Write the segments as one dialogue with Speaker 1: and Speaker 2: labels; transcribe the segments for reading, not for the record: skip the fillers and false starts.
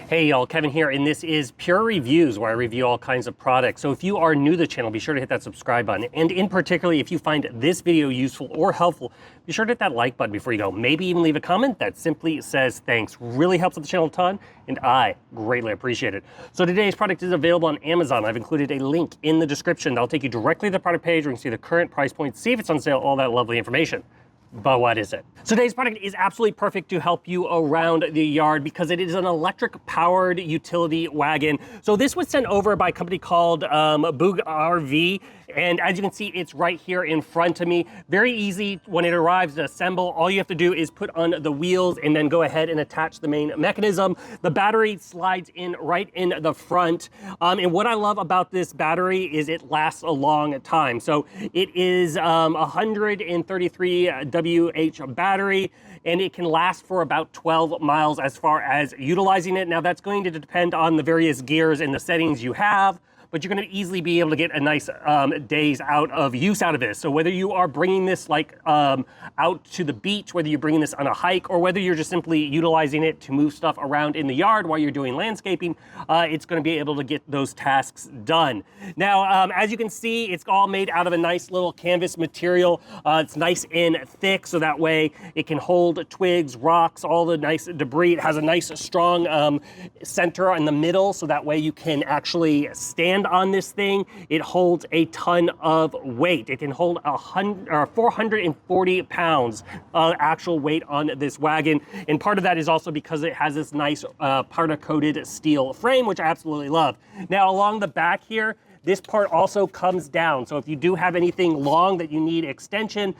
Speaker 1: Hey y'all, Kevin here, and this is Pure Reviews, where I review all kinds of products. So if you are new to the channel, be sure to hit that subscribe button. And in particular, if you find this video useful or helpful, be sure to hit that like button before you go. Maybe even leave a comment that simply says thanks. Really helps out the channel a ton, and I greatly appreciate it. So today's product is available on Amazon. I've included a link in the description that'll take you directly to the product page where you can see the current price point, see if it's on sale, all that lovely information. But what is it? So today's product is absolutely perfect to help you around the yard because it is an electric powered utility wagon. So this was sent over by a company called BougeRV. And as you can see, it's right here in front of me. Very easy when it arrives to assemble. All you have to do is put on the wheels and then go ahead and attach the main mechanism. The battery slides in right in the front. And what I love about this battery is it lasts a long time. So it is 133 WH battery, and it can last for about 12 miles as far as utilizing it. Now that's going to depend on the various gears and the settings you have, but you're going to easily be able to get a nice days out of use out of this. So whether you are bringing this out to the beach, whether you're bringing this on a hike, or whether you're just simply utilizing it to move stuff around in the yard while you're doing landscaping, it's going to be able to get those tasks done. Now, as you can see, it's all made out of a nice little canvas material. It's nice and thick, so that way it can hold twigs, rocks, all the nice debris. It has a nice strong center in the middle, so that way you can actually stand on this thing. It holds a ton of weight. It can hold 440 pounds actual weight on this wagon. And part of that is also because it has this nice particle-coated steel frame, which I absolutely love. Now along the back here, this part also comes down. So if you do have anything long that you need extension,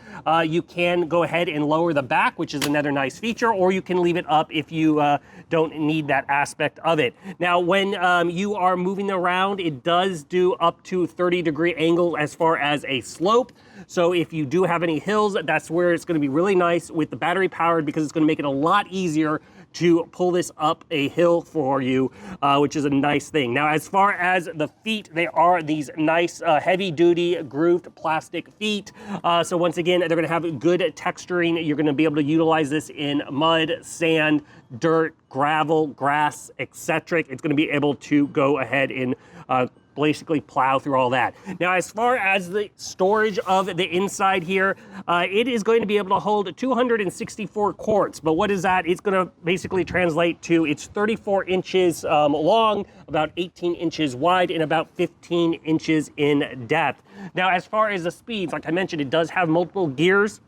Speaker 1: you can go ahead and lower the back, which is another nice feature, or you can leave it up if you don't need that aspect of it. Now, when you are moving around, it does do up to 30-degree angle as far as a slope. So if you do have any hills, that's where it's gonna be really nice with the battery powered, because it's gonna make it a lot easier to pull this up a hill for you, which is a nice thing. Now, as far as the feet, they are these nice heavy-duty grooved plastic feet. So once again, they're gonna have good texturing. You're gonna be able to utilize this in mud, sand, dirt, gravel, grass, etc. It's gonna be able to go ahead and basically plow through all that. Now, as far as the storage of the inside here, it is going to be able to hold 264 quarts. But what is that? It's going to basically translate to, it's 34 inches long, about 18 inches wide, and about 15 inches in depth. Now, as far as the speeds, like I mentioned, it does have multiple gears.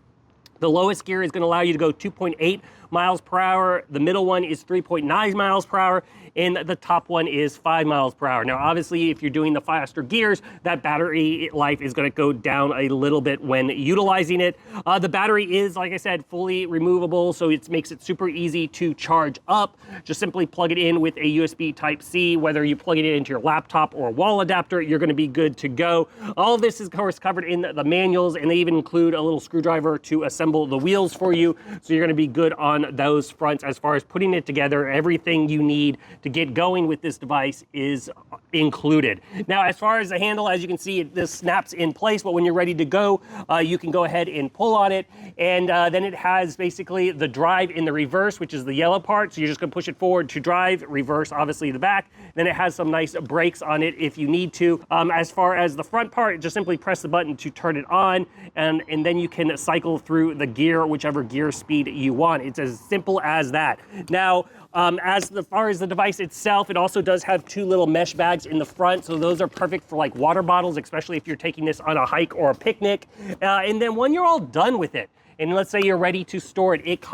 Speaker 1: The lowest gear is going to allow you to go 2.8 miles per hour. The middle one is 3.9 miles per hour. And the top one is 5 miles per hour. Now, obviously, if you're doing the faster gears, that battery life is going to go down a little bit when utilizing it. The battery is, like I said, fully removable, so it makes it super easy to charge up. Just simply plug it in with a USB Type-C. Whether you plug it into your laptop or a wall adapter, you're going to be good to go. All of this is, of course, covered in the manuals, and they even include a little screwdriver to assemble the wheels for you. So you're going to be good on those fronts as far as putting it together. Everything you need to get going with this device is included. Now, as far as the handle, as you can see, this snaps in place, but when you're ready to go, you can go ahead and pull on it. And then it has basically the drive in the reverse, which is the yellow part. So you're just gonna push it forward to drive, reverse, obviously the back. Then it has some nice brakes on it if you need to. As far as the front part, just simply press the button to turn it on, and then you can cycle through the gear, whichever gear speed you want. It's as simple as that. Now, as far as the device itself, it also does have two little mesh bags in the front, so those are perfect for like water bottles, especially if you're taking this on a hike or a picnic. And then when you're all done with it, and let's say you're ready to store it, it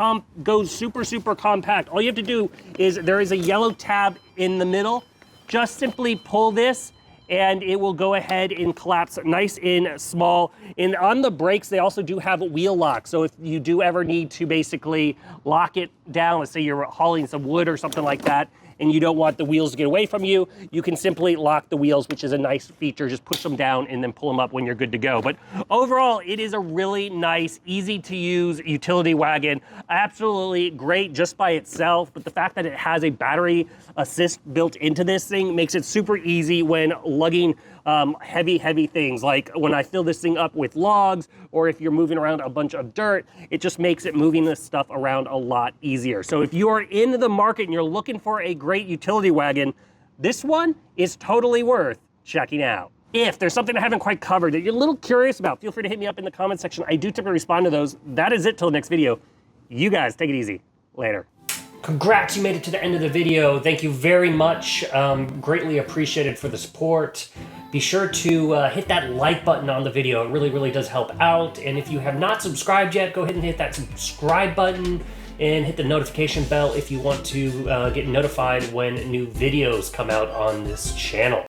Speaker 1: goes super, super compact. All you have to do is, there is a yellow tab in the middle. Just simply pull this, and it will go ahead and collapse nice and small. And on the brakes, they also do have a wheel lock. So if you do ever need to basically lock it down, let's say you're hauling some wood or something like that, and you don't want the wheels to get away from you, you can simply lock the wheels, which is a nice feature. Just push them down and then pull them up when you're good to go. But overall, it is a really nice, easy to use utility wagon. Absolutely great just by itself, but the fact that it has a battery assist built into this thing makes it super easy when lugging heavy things. Like when I fill this thing up with logs, or if you're moving around a bunch of dirt, it just makes it moving this stuff around a lot easier. So if you are in the market and you're looking for a great utility wagon, this one is totally worth checking out. If there's something I haven't quite covered that you're a little curious about, feel free to hit me up in the comment section. I do typically respond to those. That is it till the next video. You guys take it easy. Later. Congrats, you made it to the end of the video. Thank you very much. Greatly appreciated for the support. Be sure to hit that like button on the video. It really does help out. And if you have not subscribed yet, go ahead and hit that subscribe button and hit the notification bell if you want to get notified when new videos come out on this channel.